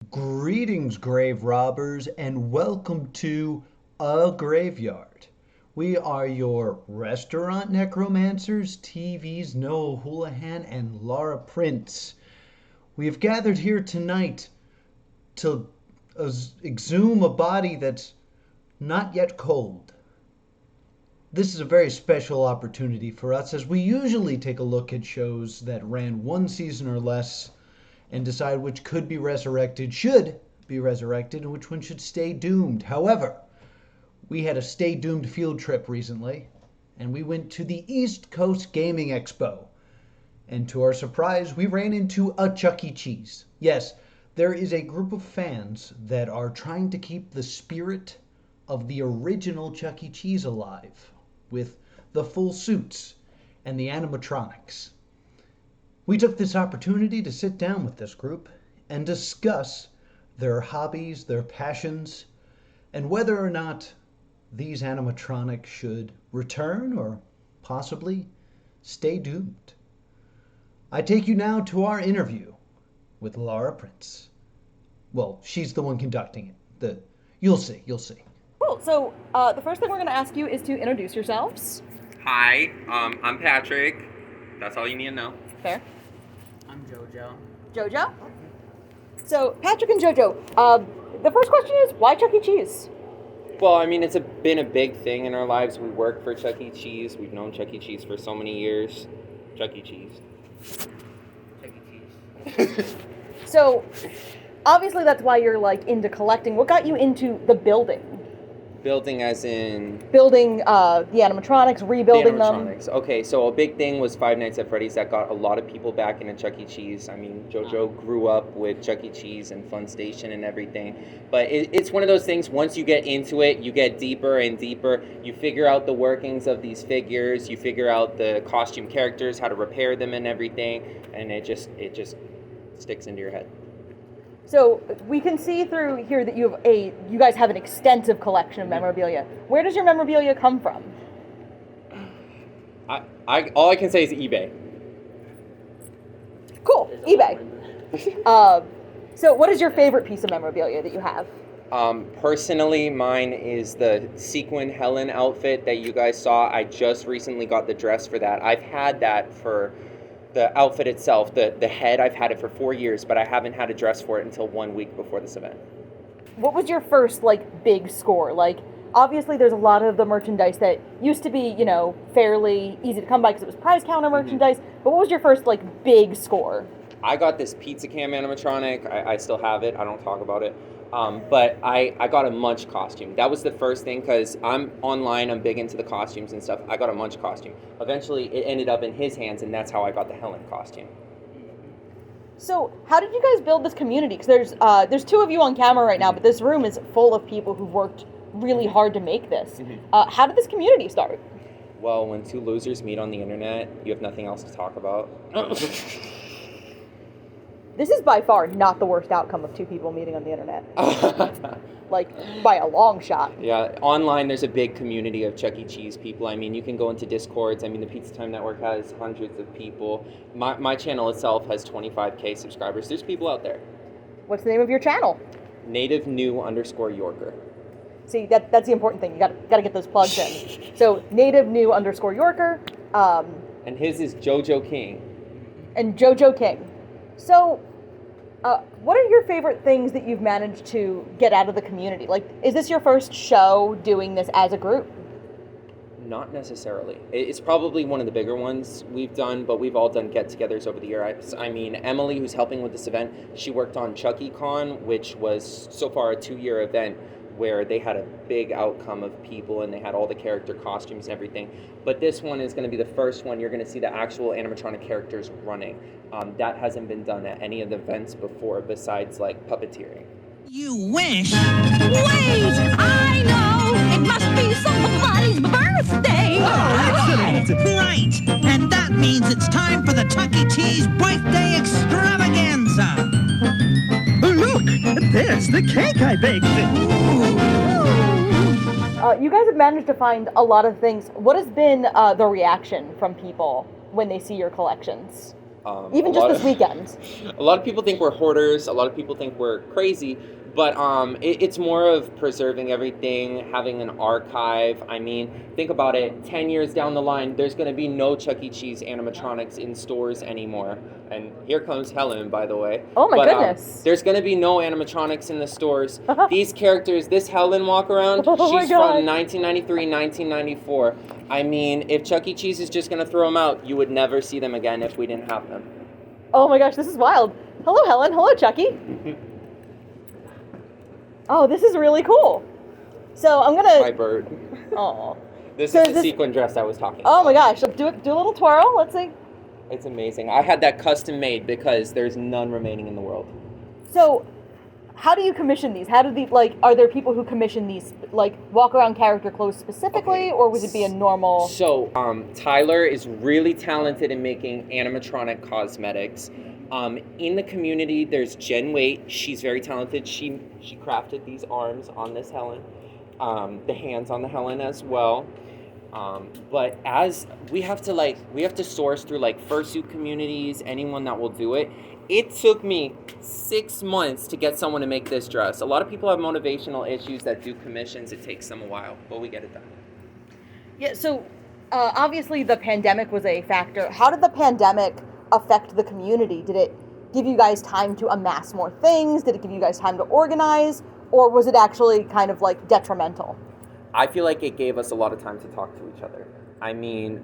Greetings, grave robbers, and welcome to A Graveyard. We are your restaurant necromancers, TV's Noah Houlihan and Laura Prince. We have gathered here tonight to exhume a body that's not yet cold. This is a very special opportunity for us as we usually take a look at shows that ran one season or less and decide which could be resurrected, should be resurrected, and which one should stay doomed. However, we had a stay doomed field trip recently, and we went to the East Coast Gaming Expo. And to our surprise, we ran into a Chuck E. Cheese. Yes, there is a group of fans that are trying to keep the spirit of the original Chuck E. Cheese alive with the full suits and the animatronics. We took this opportunity to sit down with this group and discuss their hobbies, their passions, and whether or not these animatronics should return or possibly stay doomed. I take you now to our interview with Laura Prince. Well, she's the one conducting it. You'll see. Cool. So the first thing we're going to ask you is to introduce yourselves. Hi, I'm Patrick. That's all you need to know. Fair. I'm JoJo. JoJo? So, Patrick and JoJo, the first question is, why Chuck E. Cheese? Well, I mean, been a big thing in our lives. We work for Chuck E. Cheese. We've known Chuck E. Cheese for so many years. Chuck E. Cheese. Chuck E. Cheese. So, obviously that's why you're, into collecting. What got you into the building? Building as in... Building the animatronics, rebuilding them. Okay, so a big thing was Five Nights at Freddy's that got a lot of people back into Chuck E. Cheese. I mean, JoJo grew up with Chuck E. Cheese and Fun Station and everything. But it's one of those things, once you get into it, you get deeper and deeper. You figure out the workings of these figures. You figure out the costume characters, how to repair them and everything. And it just sticks into your head. So we can see through here that you guys have an extensive collection of memorabilia. Where does your memorabilia come from? All I can say is eBay. Cool, eBay. So what is your favorite piece of memorabilia that you have? Personally, mine is the sequin Helen outfit that you guys saw. I just recently got the dress for that. I've had that for the outfit itself, the head, I've had it for 4 years, but I haven't had a dress for it until 1 week before this event. What was your first, big score? Obviously there's a lot of the merchandise that used to be, fairly easy to come by because it was prize counter merchandise, but what was your first, big score? I got this pizza cam animatronic. I still have it. I don't talk about it. But I got a Munch costume. That was the first thing because I'm online. I'm big into the costumes and stuff. I got a Munch costume. Eventually, it ended up in his hands, and that's how I got the Helen costume. So, how did you guys build this community? Because there's two of you on camera right now, but this room is full of people who've worked really hard to make this. How did this community start? Well, when two losers meet on the internet, you have nothing else to talk about. This is by far not the worst outcome of two people meeting on the internet. By a long shot. Yeah, online there's a big community of Chuck E. Cheese people. I mean, you can go into Discords. I mean, the Pizza Time Network has hundreds of people. My channel itself has 25K subscribers. There's people out there. What's the name of your channel? Native New _ Yorker. See, that's the important thing. You gotta get those plugs in. So, Native New _ Yorker. And his is JoJo King. And JoJo King. So, what are your favorite things that you've managed to get out of the community? Is this your first show doing this as a group? Not necessarily. It's probably one of the bigger ones we've done, but we've all done get-togethers over the year. I mean, Emily, who's helping with this event, she worked on Chucky Con, which was so far a 2-year event where they had a big outcome of people and they had all the character costumes and everything. But this one is going to be the first one you're going to see the actual animatronic characters running. That hasn't been done at any of the events before besides puppeteering. You wish? Wait! I know! It must be somebody's birthday! Oh, excellent! Right! And that means it's time for the Chuck E. Cheese birthday extravaganza! Look! There's the cake I baked! You guys have managed to find a lot of things. What has been the reaction from people when they see your collections? Even just this weekend. A lot of people think we're hoarders. A lot of people think we're crazy. But it's more of preserving everything, having an archive. I mean, think about it. 10 years down the line, there's going to be no Chuck E. Cheese animatronics in stores anymore. And here comes Helen, by the way. Oh my goodness. There's going to be no animatronics in the stores. These characters, this Helen walk around, Oh she's from 1993, 1994. I mean, if Chuck E. Cheese is just going to throw them out, you would never see them again if we didn't have them. Oh my gosh, this is wild. Hello, Helen. Hello, Chucky. Oh, this is really cool. So I'm gonna. My bird. Oh. This So is is the this- sequin dress I was talking Oh about. my gosh. Do a little twirl. Let's see. It's amazing. I had that custom made because there's none remaining in the world. So, how do you commission these? How do the are there people who commission these walk around character clothes specifically, Okay. or would it be a normal? So, Tyler is really talented in making animatronic cosmetics. In the community, there's Jen Waite. She's very talented. She crafted these arms on this Helen, the hands on the Helen as well. But as we have to source through fursuit communities, anyone that will do it. It took me 6 months to get someone to make this dress. A lot of people have motivational issues that do commissions. It takes them a while, but we get it done. Yeah. So, obviously, the pandemic was a factor. How did the pandemic affect the community? Did it give you guys time to amass more things? Did it give you guys time to organize, or was it actually kind of detrimental? I feel like it gave us a lot of time to talk to each other. I mean,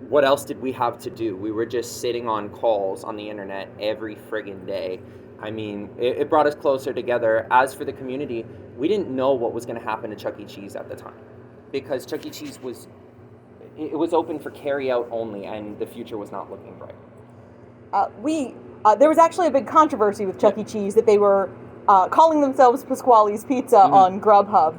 what else did we have to do? We were just sitting on calls on the internet every friggin' day. I mean, it brought us closer together. As for the community, we didn't know what was going to happen to Chuck E. Cheese at the time, because Chuck E. Cheese was open for carry out only, and the future was not looking bright. There was actually a big controversy with Chuck E. Cheese that they were calling themselves Pasquale's Pizza on Grubhub.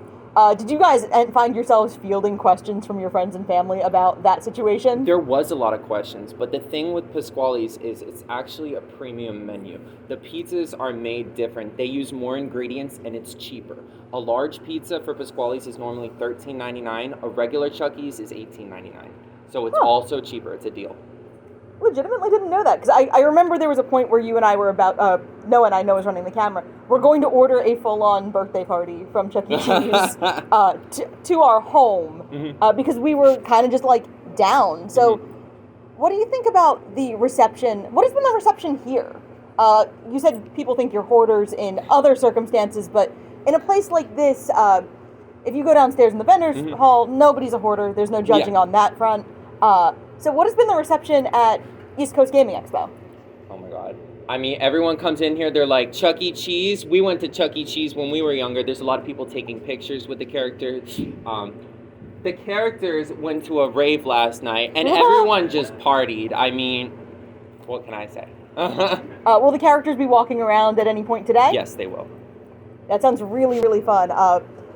Did you guys find yourselves fielding questions from your friends and family about that situation? There was a lot of questions, but the thing with Pasquale's is it's actually a premium menu. The pizzas are made different. They use more ingredients and it's cheaper. A large pizza for Pasquale's is normally $13.99. A regular Chuck E.'s is $18.99. So it's also cheaper. It's a deal. Legitimately didn't know that, because I remember there was a point where you and I were about, Noah and I, Noah's running the camera, we're going to order a full-on birthday party from Chuck E. Cheese to our home, because we were kind of just down. So what do you think about the reception? What has been the reception here? You said people think you're hoarders in other circumstances, but in a place like this, if you go downstairs in the vendor's hall, nobody's a hoarder. There's no judging on that front. So what has been the reception at East Coast Gaming Expo? Oh my God. I mean, everyone comes in here, they're like, Chuck E. Cheese? We went to Chuck E. Cheese when we were younger. There's a lot of people taking pictures with the characters. The characters went to a rave last night, and everyone just partied. I mean, what can I say? Will the characters be walking around at any point today? Yes, they will. That sounds really, really fun.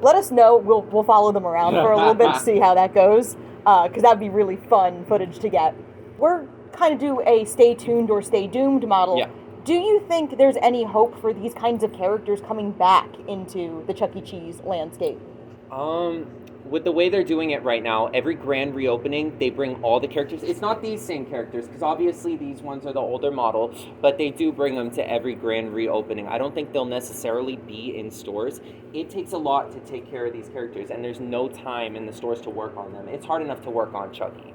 Let us know. We'll follow them around for a little bit to see how that goes, because that would be really fun footage to get. We're kind of do a stay tuned or stay doomed model. Yeah. Do you think there's any hope for these kinds of characters coming back into the Chuck E. Cheese landscape? With the way they're doing it right now, every grand reopening, they bring all the characters. It's not these same characters, because obviously these ones are the older model, but they do bring them to every grand reopening. I don't think they'll necessarily be in stores. It takes a lot to take care of these characters, and there's no time in the stores to work on them. It's hard enough to work on Chucky.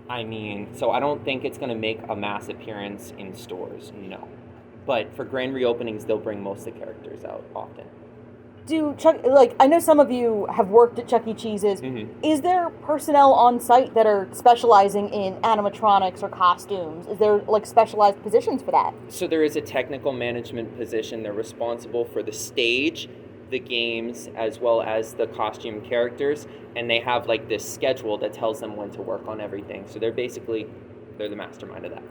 I mean, so I don't think it's going to make a mass appearance in stores, no. But for grand reopenings, they'll bring most of the characters out often. I know some of you have worked at Chuck E. Cheese's. Is there personnel on site that are specializing in animatronics or costumes? Is there specialized positions for that? So there is a technical management position. They're responsible for the stage, the games, as well as the costume characters, and they have this schedule that tells them when to work on everything. So they're the mastermind of that.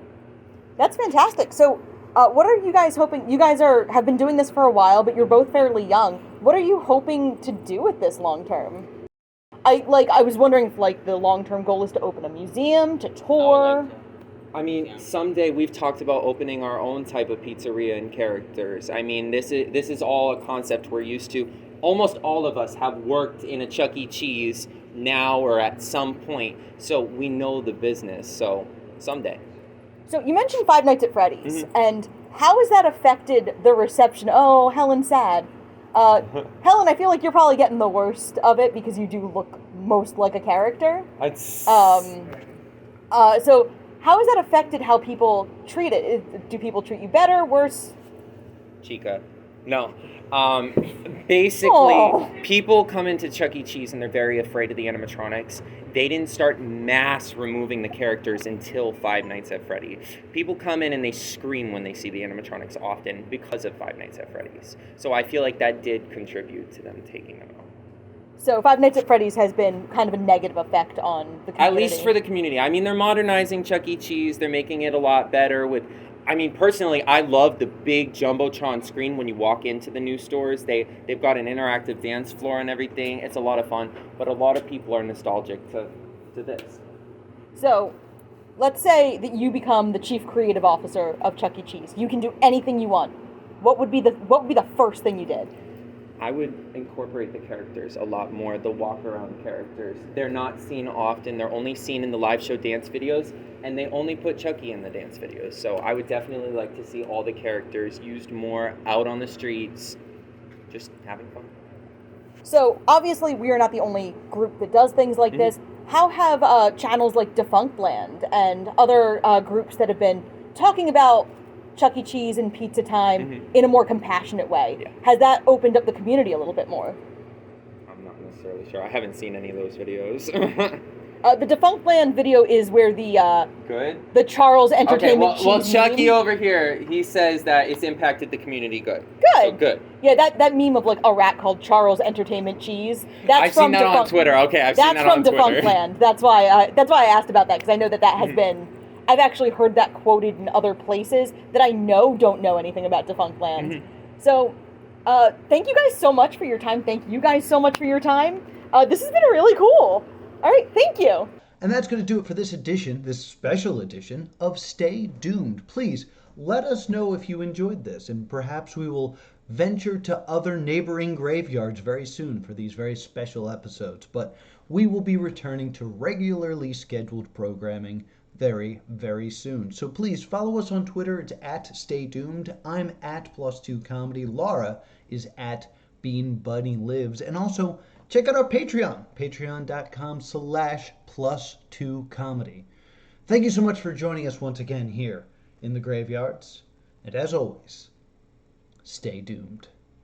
That's fantastic. So what are you guys hoping? You guys have been doing this for a while, but you're both fairly young. What are you hoping to do with this long term? I was wondering if the long term goal is to open a museum, to tour. I mean, someday we've talked about opening our own type of pizzeria and characters. I mean, this is all a concept we're used to. Almost all of us have worked in a Chuck E. Cheese now or at some point, so we know the business. So someday. So you mentioned Five Nights at Freddy's, Mm-hmm. and how has that affected the reception? Oh, Helen's sad. Helen, I feel like you're probably getting the worst of it because you do look most like a character. So how has that affected how people treat it? Do people treat you better, worse? Chica. No. Basically, Aw. people come into Chuck E. Cheese and they're very afraid of the animatronics. They didn't start mass removing the characters until Five Nights at Freddy's. People come in and they scream when they see the animatronics often because of Five Nights at Freddy's. So I feel like that did contribute to them taking them out. So Five Nights at Freddy's has been kind of a negative effect on the community. At least for the community. I mean, they're modernizing Chuck E. Cheese. They're making it a lot better with... I mean, personally, I love the big Jumbotron screen when you walk into the new stores. They've got an interactive dance floor and everything. It's a lot of fun, but a lot of people are nostalgic to this. So, let's say that you become the chief creative officer of Chuck E. Cheese. You can do anything you want. What would be the first thing you did? I would incorporate the characters a lot more, the walk-around characters. They're not seen often. They're only seen in the live show dance videos, and they only put Chucky in the dance videos. So I would definitely like to see all the characters used more out on the streets, just having fun. So, obviously, we are not the only group that does things like this. How have channels like Defunctland and other groups that have been talking about Chuck E. Cheese and Pizza Time in a more compassionate way, has that opened up the community a little bit more? I'm not necessarily sure. I haven't seen any of those videos. The Defunctland video is where Good? the Charles Okay, Entertainment well, Cheese Chucky meme. over here, he says that it's impacted the community good. Good. So good. Yeah, that meme of like a rat called Charles Entertainment Cheese. That's I've seen that on Twitter. Okay, I've seen that on Twitter. That's from Defunctland. That's why I asked about that, because I know that has been... I've actually heard that quoted in other places that I don't know anything about Defunctland. So, thank you guys so much for your time. Thank you guys so much for your time. This has been really cool. All right, thank you. And that's going to do it for this edition, this special edition of Stay Doomed. Please let us know if you enjoyed this, and perhaps we will venture to other neighboring graveyards very soon for these very special episodes. But we will be returning to regularly scheduled programming very, very soon. So please follow us on Twitter. It's at Stay Doomed. I'm at +2 Comedy. Laura is at Bean Bunny Lives. And also check out our Patreon, patreon.com/+2 Comedy. Thank you so much for joining us once again here in the graveyards. And as always, stay doomed.